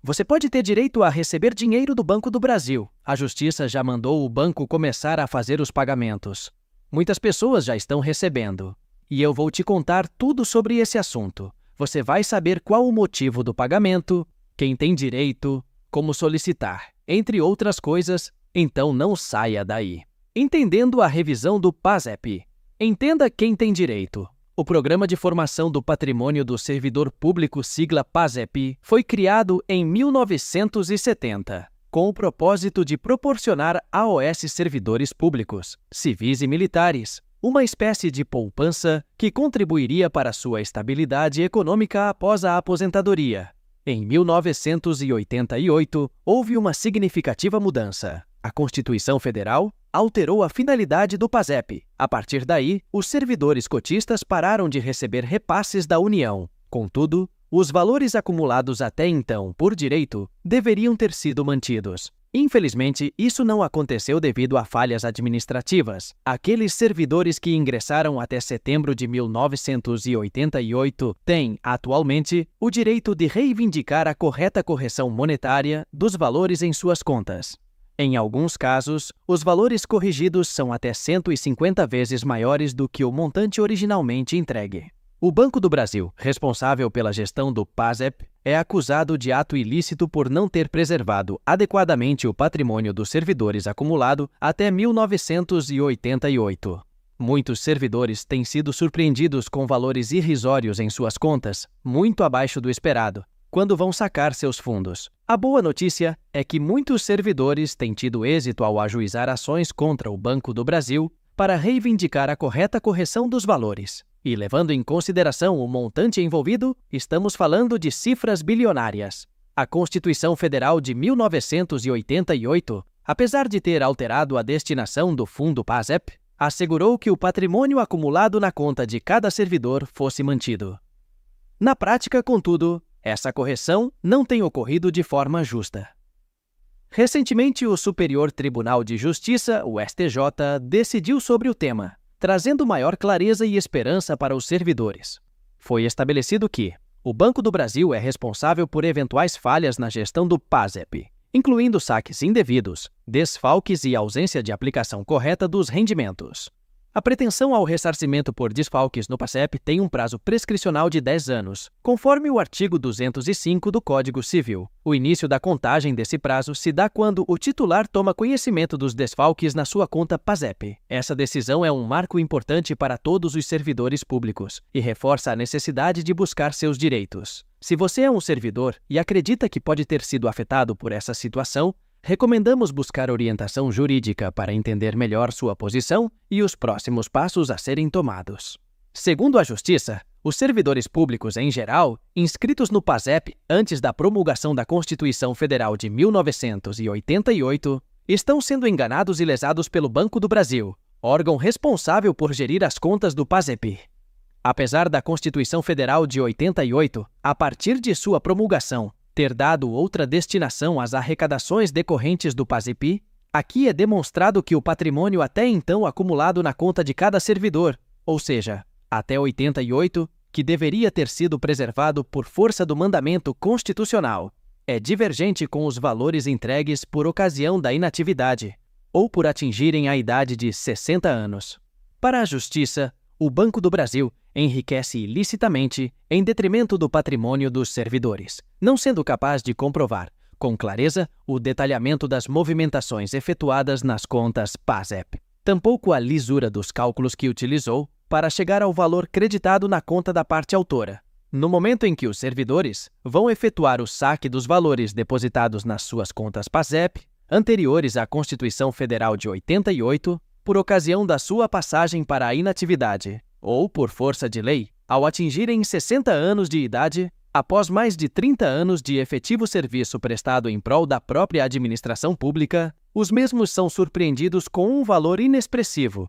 Você pode ter direito a receber dinheiro do Banco do Brasil. A Justiça já mandou o banco começar a fazer os pagamentos. Muitas pessoas já estão recebendo. E eu vou te contar tudo sobre esse assunto. Você vai saber qual o motivo do pagamento, quem tem direito, como solicitar, entre outras coisas, então não saia daí. Entendendo a revisão do PASEP. Entenda quem tem direito. O Programa de Formação do Patrimônio do Servidor Público, sigla PASEP, foi criado em 1970, com o propósito de proporcionar aos servidores públicos, civis e militares, uma espécie de poupança que contribuiria para sua estabilidade econômica após a aposentadoria. Em 1988, houve uma significativa mudança. A Constituição Federal alterou a finalidade do PASEP. A partir daí, os servidores cotistas pararam de receber repasses da União. Contudo, os valores acumulados até então por direito deveriam ter sido mantidos. Infelizmente, isso não aconteceu devido a falhas administrativas. Aqueles servidores que ingressaram até setembro de 1988 têm, atualmente, o direito de reivindicar a correta correção monetária dos valores em suas contas. Em alguns casos, os valores corrigidos são até 150 vezes maiores do que o montante originalmente entregue. O Banco do Brasil, responsável pela gestão do PASEP, é acusado de ato ilícito por não ter preservado adequadamente o patrimônio dos servidores acumulado até 1988. Muitos servidores têm sido surpreendidos com valores irrisórios em suas contas, muito abaixo do esperado, quando vão sacar seus fundos. A boa notícia é que muitos servidores têm tido êxito ao ajuizar ações contra o Banco do Brasil para reivindicar a correta correção dos valores. E levando em consideração o montante envolvido, estamos falando de cifras bilionárias. A Constituição Federal de 1988, apesar de ter alterado a destinação do fundo PASEP, assegurou que o patrimônio acumulado na conta de cada servidor fosse mantido. Na prática, contudo, essa correção não tem ocorrido de forma justa. Recentemente, o Superior Tribunal de Justiça, o STJ, decidiu sobre o tema, trazendo maior clareza e esperança para os servidores. Foi estabelecido que o Banco do Brasil é responsável por eventuais falhas na gestão do PASEP, incluindo saques indevidos, desfalques e ausência de aplicação correta dos rendimentos. A pretensão ao ressarcimento por desfalques no PASEP tem um prazo prescricional de 10 anos, conforme o artigo 205 do Código Civil. O início da contagem desse prazo se dá quando o titular toma conhecimento dos desfalques na sua conta PASEP. Essa decisão é um marco importante para todos os servidores públicos e reforça a necessidade de buscar seus direitos. Se você é um servidor e acredita que pode ter sido afetado por essa situação, recomendamos buscar orientação jurídica para entender melhor sua posição e os próximos passos a serem tomados. Segundo a Justiça, os servidores públicos em geral, inscritos no PASEP antes da promulgação da Constituição Federal de 1988, estão sendo enganados e lesados pelo Banco do Brasil, órgão responsável por gerir as contas do PASEP. Apesar da Constituição Federal de 88, a partir de sua promulgação, ter dado outra destinação às arrecadações decorrentes do PASEP, aqui é demonstrado que o patrimônio até então acumulado na conta de cada servidor, ou seja, até 88, que deveria ter sido preservado por força do mandamento constitucional, é divergente com os valores entregues por ocasião da inatividade, ou por atingirem a idade de 60 anos. Para a Justiça, o Banco do Brasil enriquece ilicitamente em detrimento do patrimônio dos servidores, não sendo capaz de comprovar, com clareza, o detalhamento das movimentações efetuadas nas contas PASEP, tampouco a lisura dos cálculos que utilizou para chegar ao valor creditado na conta da parte autora. No momento em que os servidores vão efetuar o saque dos valores depositados nas suas contas PASEP, anteriores à Constituição Federal de 88, por ocasião da sua passagem para a inatividade, ou por força de lei, ao atingirem 60 anos de idade, após mais de 30 anos de efetivo serviço prestado em prol da própria administração pública, os mesmos são surpreendidos com um valor inexpressivo,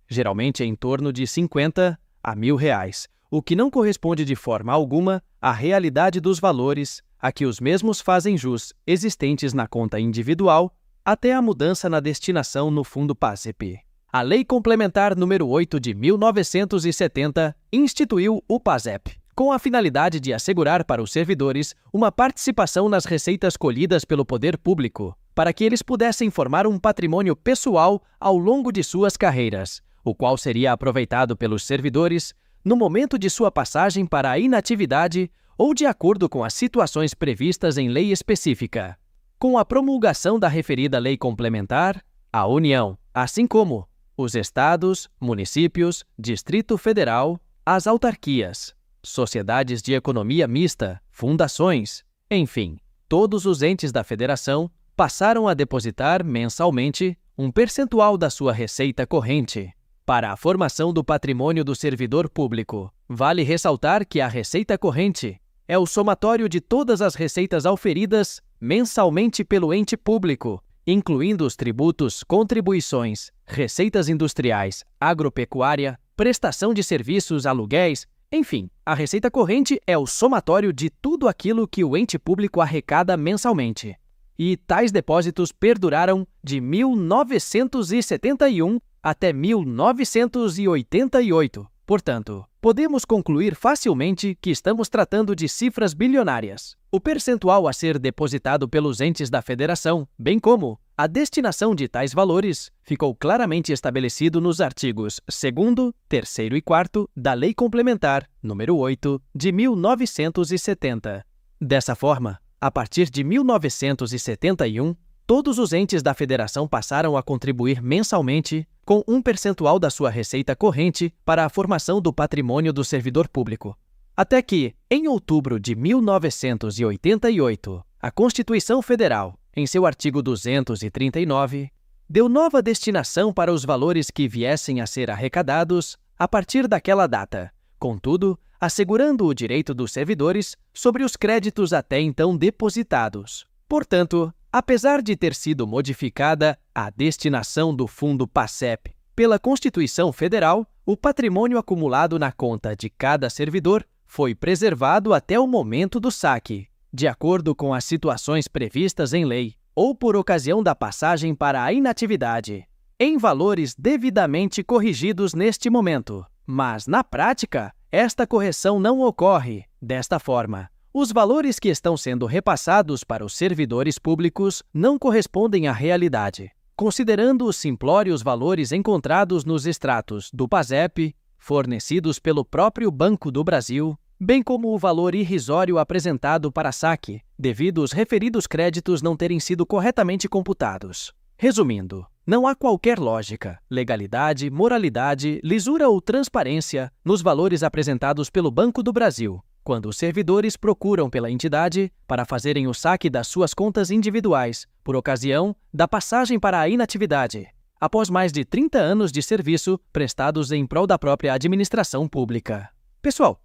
geralmente em torno de 50 a R$1.000, o que não corresponde de forma alguma à realidade dos valores a que os mesmos fazem jus existentes na conta individual até a mudança na destinação no fundo PASEP. A Lei Complementar número 8 de 1970 instituiu o PASEP. com a finalidade de assegurar para os servidores uma participação nas receitas colhidas pelo poder público, para que eles pudessem formar um patrimônio pessoal ao longo de suas carreiras, o qual seria aproveitado pelos servidores no momento de sua passagem para a inatividade ou de acordo com as situações previstas em lei específica. Com a promulgação da referida lei complementar, a União, assim como os estados, municípios, Distrito Federal, as autarquias, sociedades de economia mista, fundações, enfim, todos os entes da federação passaram a depositar mensalmente um percentual da sua receita corrente para a formação do patrimônio do servidor público. Vale ressaltar que a receita corrente é o somatório de todas as receitas auferidas mensalmente pelo ente público, incluindo os tributos, contribuições, receitas industriais, agropecuária, prestação de serviços, aluguéis, enfim, a receita corrente é o somatório de tudo aquilo que o ente público arrecada mensalmente. E tais depósitos perduraram de 1971 até 1988. Portanto, podemos concluir facilmente que estamos tratando de cifras bilionárias. O percentual a ser depositado pelos entes da federação, bem como a destinação de tais valores, ficou claramente estabelecido nos artigos 2º, 3º e 4º da Lei Complementar nº 8 de 1970. Dessa forma, a partir de 1971, todos os entes da federação passaram a contribuir mensalmente com um percentual da sua receita corrente para a formação do patrimônio do servidor público. Até que, em outubro de 1988, a Constituição Federal, em seu artigo 239, deu nova destinação para os valores que viessem a ser arrecadados a partir daquela data, contudo, assegurando o direito dos servidores sobre os créditos até então depositados. Portanto, apesar de ter sido modificada a destinação do Fundo PASEP pela Constituição Federal, o patrimônio acumulado na conta de cada servidor foi preservado até o momento do saque, de acordo com as situações previstas em lei, ou por ocasião da passagem para a inatividade, em valores devidamente corrigidos neste momento. Mas, na prática, esta correção não ocorre desta forma. Os valores que estão sendo repassados para os servidores públicos não correspondem à realidade, considerando os simplórios valores encontrados nos extratos do PASEP, fornecidos pelo próprio Banco do Brasil, bem como o valor irrisório apresentado para saque, devido os referidos créditos não terem sido corretamente computados. Resumindo, não há qualquer lógica, legalidade, moralidade, lisura ou transparência nos valores apresentados pelo Banco do Brasil, quando os servidores procuram pela entidade para fazerem o saque das suas contas individuais, por ocasião da passagem para a inatividade, após mais de 30 anos de serviço prestados em prol da própria administração pública. Pessoal,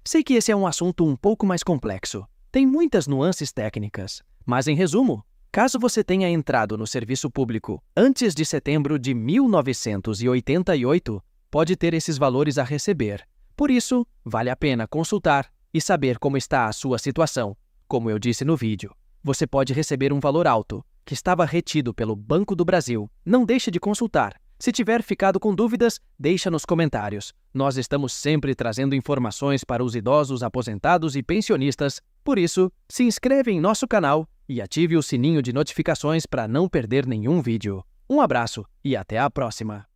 sei que esse é um assunto um pouco mais complexo, tem muitas nuances técnicas, mas em resumo, caso você tenha entrado no serviço público antes de setembro de 1988, pode ter esses valores a receber. Por isso, vale a pena consultar e saber como está a sua situação. Como eu disse no vídeo, você pode receber um valor alto, que estava retido pelo Banco do Brasil. Não deixe de consultar. Se tiver ficado com dúvidas, deixa nos comentários. Nós estamos sempre trazendo informações para os idosos, aposentados e pensionistas. Por isso, se inscreve em nosso canal e ative o sininho de notificações para não perder nenhum vídeo. Um abraço e até a próxima!